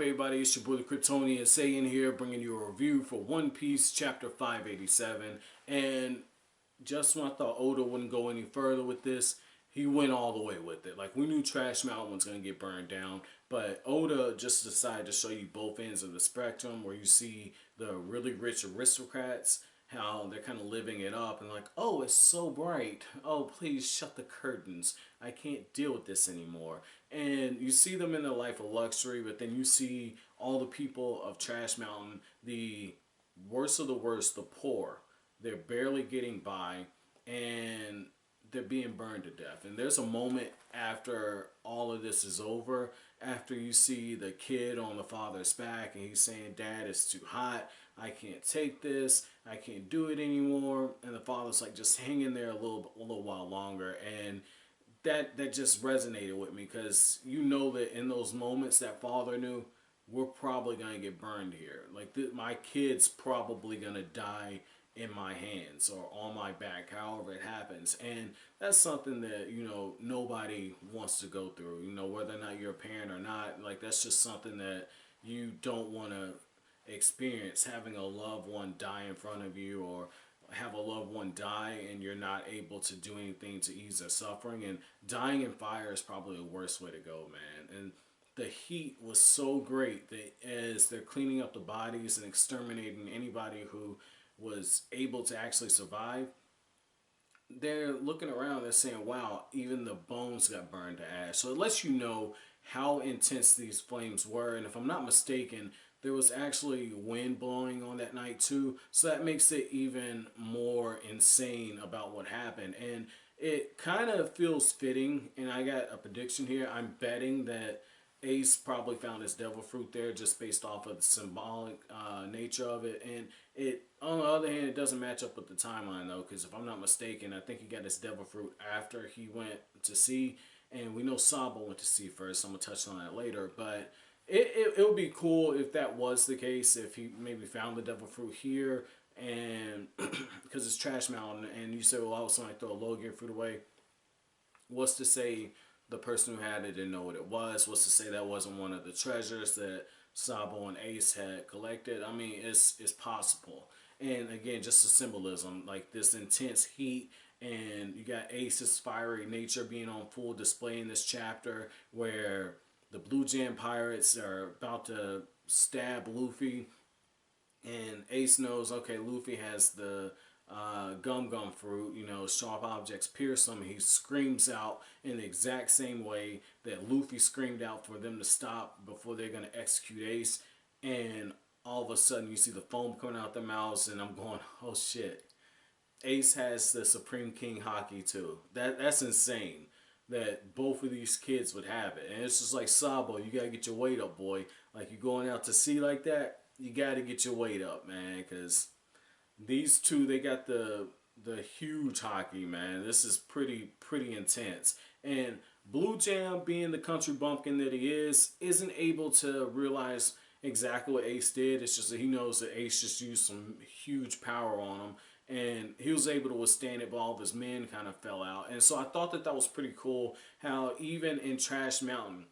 everybody? It's your boy the Kryptonian saying here, bringing you a review for One Piece Chapter 587. And just when I thought Oda wouldn't go any further with this, he went all the way with it. Like, we knew Trash Mountain was going to get burned down, but Oda just decided to show you both ends of the spectrum, where you see the really rich aristocrats, how they're kind of living it up, and like, oh, it's so bright. Oh, please shut the curtains. I can't deal with this anymore. And you see them in their life of luxury, but then you see all the people of Trash Mountain, the worst of the worst, the poor. They're barely getting by, and they're being burned to death. And there's a moment after all of this is over, after you see the kid on the father's back, and he's saying, "Dad, it's too hot. I can't take this. I can't do it anymore." And the father's like, "Just hang in there a little while longer." And that just resonated with me, because you know that in those moments that father knew, we're probably gonna get burned here. Like, my kid's probably gonna die in my hands or on my back, however it happens. And that's something that, nobody wants to go through, whether or not you're a parent or not. Like, that's just something that you don't want to experience, having a loved one die in front of you, or have a loved one die and you're not able to do anything to ease their suffering. And dying in fire is probably the worst way to go, man. And the heat was so great that as they're cleaning up the bodies and exterminating anybody who was able to actually survive, they're looking around, they're saying, wow, even the bones got burned to ash. So it lets you know how intense these flames were. And if I'm not mistaken, there was actually wind blowing on that night too. So that makes it even more insane about what happened. And it kind of feels fitting. And I got a prediction here. I'm betting that Ace probably found his devil fruit there, just based off of the symbolic nature of it. And it, on the other hand, it doesn't match up with the timeline though, because if I'm not mistaken, I think he got his devil fruit after he went to sea. And we know Sabo went to sea first, so I'm going to touch on that later. But it would be cool if that was the case, if he maybe found the devil fruit here, and because it's Trash Mountain, and you say, well, I was going to throw a Logan fruit away. What's to say the person who had it didn't know what it was? What's to say that wasn't one of the treasures that Sabo and Ace had collected? I mean, it's possible. And again, just the symbolism, like this intense heat, and you got Ace's fiery nature being on full display in this chapter, where the Bluejam pirates are about to stab Luffy, and Ace knows, okay, Luffy has the gum fruit, sharp objects pierce him. He screams out in the exact same way that Luffy screamed out for them to stop before they're going to execute Ace. And all of a sudden you see the foam coming out their mouths, and I'm going, oh shit. Ace has the Supreme King Haki too. That's insane that both of these kids would have it. And it's just like, Sabo, you gotta get your weight up, boy. Like, you're going out to sea like that, you gotta get your weight up, man, because these two, they got the huge Haki, man. This is pretty intense. And Bluejam, being the country bumpkin that he is, isn't able to realize exactly what Ace did. It's just that he knows that Ace just used some huge power on him, and he was able to withstand it, but all of his men kind of fell out. And so I thought that was pretty cool, how even in Trash Mountain,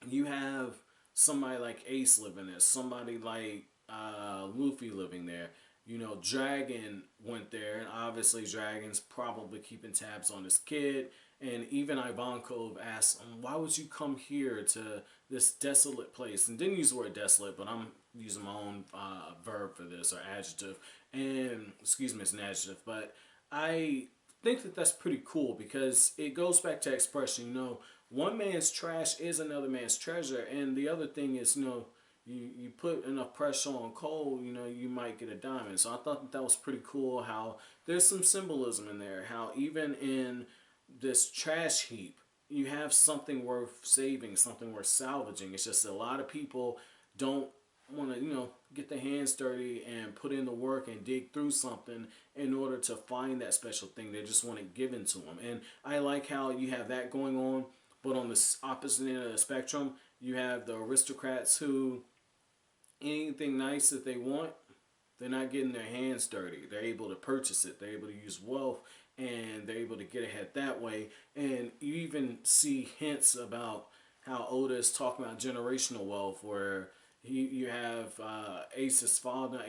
you have somebody like Ace living there, somebody like Luffy living there. Dragon went there, and obviously Dragon's probably keeping tabs on his kid. And even Ivankov asked him, why would you come here to this desolate place? And didn't use the word desolate, but I'm using my own verb for this, or adjective. And, excuse me, it's an adjective. But I think that that's pretty cool, because it goes back to expression, one man's trash is another man's treasure. And the other thing is, you put enough pressure on coal, you might get a diamond. So I thought that was pretty cool, how there's some symbolism in there, how even in this trash heap, you have something worth saving, something worth salvaging. It's just a lot of people don't want to, get their hands dirty and put in the work and dig through something in order to find that special thing. They just want it given to them. And I like how you have that going on, but on the opposite end of the spectrum, you have the aristocrats who, anything nice that they want, they're not getting their hands dirty. They're able to purchase it. They're able to use wealth, and they're able to get ahead that way. And you even see hints about how Oda is talking about generational wealth, where you have Ace's father,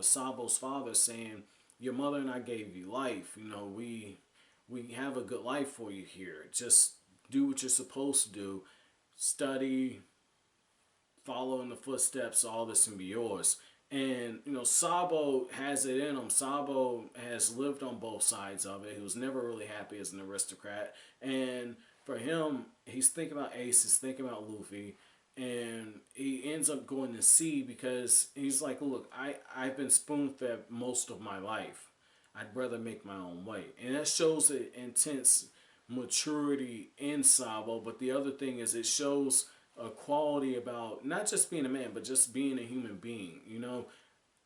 Sabo's father, saying, "Your mother and I gave you life. You know, we have a good life for you here. Just do what you're supposed to do, study, follow in the footsteps. All this can be yours." And you know, Sabo has it in him. Sabo has lived on both sides of it. He was never really happy as an aristocrat, and for him, he's thinking about Ace, he's thinking about Luffy, and he ends up going to sea because he's like, "Look, I've been spoon fed most of my life. I'd rather make my own way," and that shows an intense maturity in Sabo. But the other thing is, it shows a quality about not just being a man, but just being a human being. You know,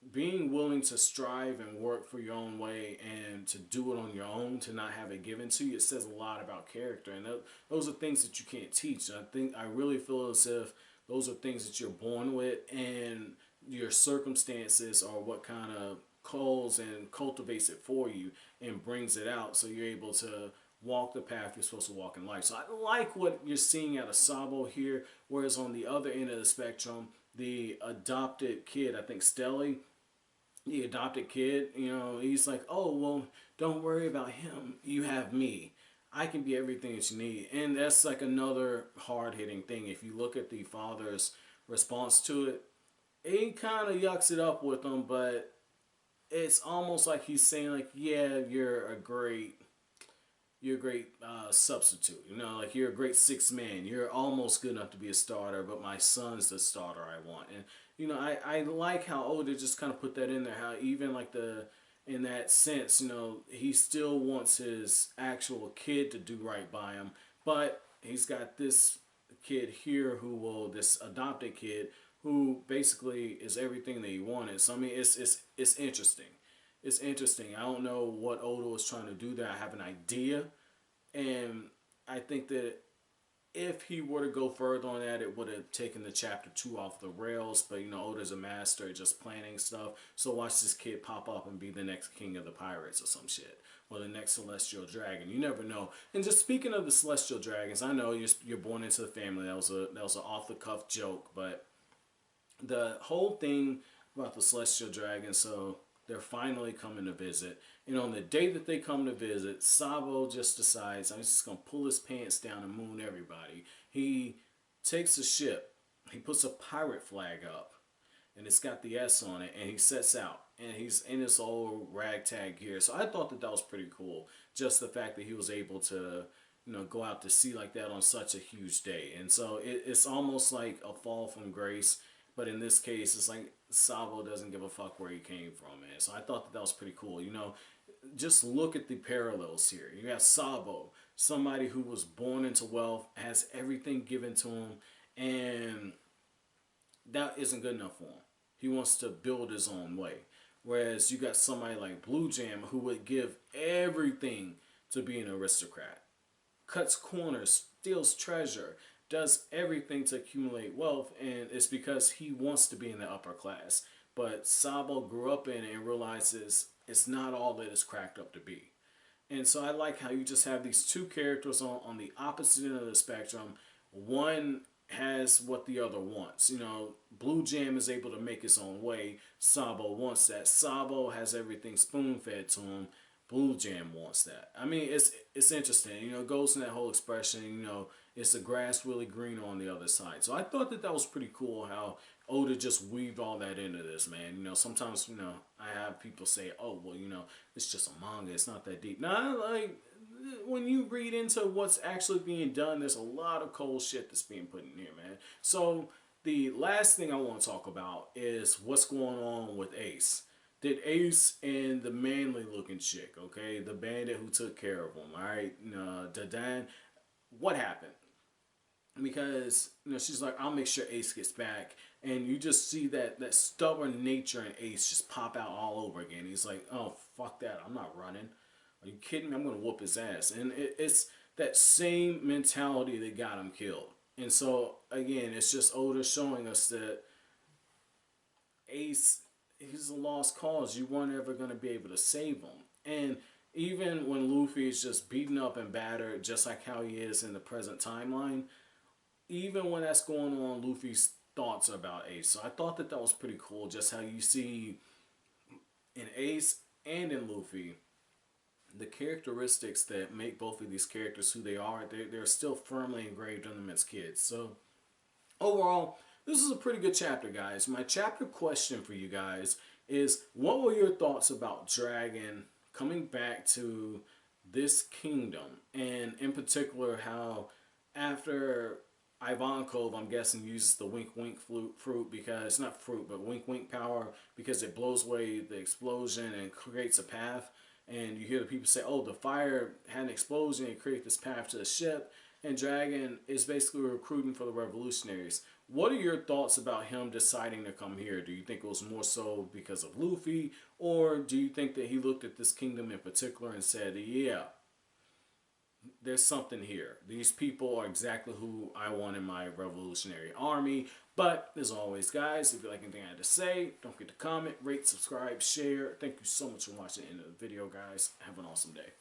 being willing to strive and work for your own way and to do it on your own, to not have it given to you, it says a lot about character. And those are things that you can't teach. I really feel as if those are things that you're born with, and your circumstances are what kind of calls and cultivates it for you and brings it out, so you're able to walk the path you're supposed to walk in life. So I like what you're seeing out of Sabo here, whereas on the other end of the spectrum, the adopted kid, I think Stelly, the adopted kid, you know, he's like, "Oh, well, don't worry about him. You have me. I can be everything that you need." And that's like another hard hitting thing. If you look at the father's response to it, he kind of yucks it up with him, but it's almost like he's saying, like, "Yeah, you're a great substitute. You know, like, you're a great sixth man. You're almost good enough to be a starter, but my son's the starter I want." And you know, I like how Oda just kind of put that in there. How even like in that sense, you know, he still wants his actual kid to do right by him, but he's got this kid here this adopted kid who basically is everything that he wanted. So I mean, it's interesting. It's interesting. I don't know what Oda was trying to do there. I have an idea, and I think that if he were to go further on that, it would have taken the chapter 2 off the rails. But you know, Oda's a master at just planning stuff. So watch this kid pop up and be the next king of the pirates or some shit, or the next celestial dragon. You never know. And just speaking of the celestial dragons, I know you're born into the family. That was an off the cuff joke, but the whole thing about the celestial dragons. So they're finally coming to visit. And on the day that they come to visit, Sabo just decides, "I'm just going to pull his pants down and moon everybody." He takes a ship. He puts a pirate flag up. And it's got the S on it. And he sets out. And he's in his old ragtag gear. So I thought that was pretty cool. Just the fact that he was able to, you know, go out to sea like that on such a huge day. And so it's almost like a fall from grace. But in this case, it's like Sabo doesn't give a fuck where he came from, man. So I thought that was pretty cool. You know, just look at the parallels here. You got Sabo, somebody who was born into wealth, has everything given to him, and that isn't good enough for him. He wants to build his own way. Whereas you got somebody like Bluejam, who would give everything to be an aristocrat, cuts corners, steals treasure, does everything to accumulate wealth, and it's because he wants to be in the upper class. But Sabo grew up in it and realizes it's not all that it's cracked up to be. And so I like how you just have these two characters on the opposite end of the spectrum. One has what the other wants. You know, Bluejam is able to make his own way. Sabo wants that. Sabo has everything spoon fed to him. Bluejam wants that. I mean, it's interesting. You know, it goes in that whole expression, you know, is the grass really greener on the other side? So I thought that was pretty cool how Oda just weaved all that into this, man. You know, sometimes, you know, I have people say, "Oh, well, you know, it's just a manga. It's not that deep." Nah, like, when you read into what's actually being done, there's a lot of cold shit that's being put in here, man. So the last thing I want to talk about is what's going on with Ace. Did Ace and the manly looking chick, okay, the bandit who took care of him, all right, Dadan, what happened? Because you know, she's like, "I'll make sure Ace gets back," and you just see that stubborn nature in Ace just pop out all over again. He's like, "Oh, fuck that, I'm not running. Are you kidding me? I'm gonna whoop his ass." And it's that same mentality that got him killed. And so again, it's just Oda showing us that Ace, he's a lost cause. You weren't ever gonna be able to save him. And even when Luffy is just beaten up and battered, just like how he is in the present timeline, even when that's going on, Luffy's thoughts about Ace. So I thought that that was pretty cool, just how you see in Ace and in Luffy the characteristics that make both of these characters who they are. They're still firmly engraved in them as kids. So overall, this is a pretty good chapter, guys. My chapter question for you guys is, what were your thoughts about Dragon coming back to this kingdom? And in particular, how after Ivankov, I'm guessing, uses the wink wink fruit because, not fruit, but wink wink power, because it blows away the explosion and creates a path. And you hear the people say, oh, the fire had an explosion and created this path to the ship. And Dragon is basically recruiting for the revolutionaries. What are your thoughts about him deciding to come here? Do you think it was more so because of Luffy? Or do you think that he looked at this kingdom in particular and said, yeah, there's something here. These people are exactly who I want in my revolutionary army. But as always, guys, if you like anything I had to say, don't forget to comment, rate, subscribe, share. Thank you so much for watching the end of the video, guys. Have an awesome day.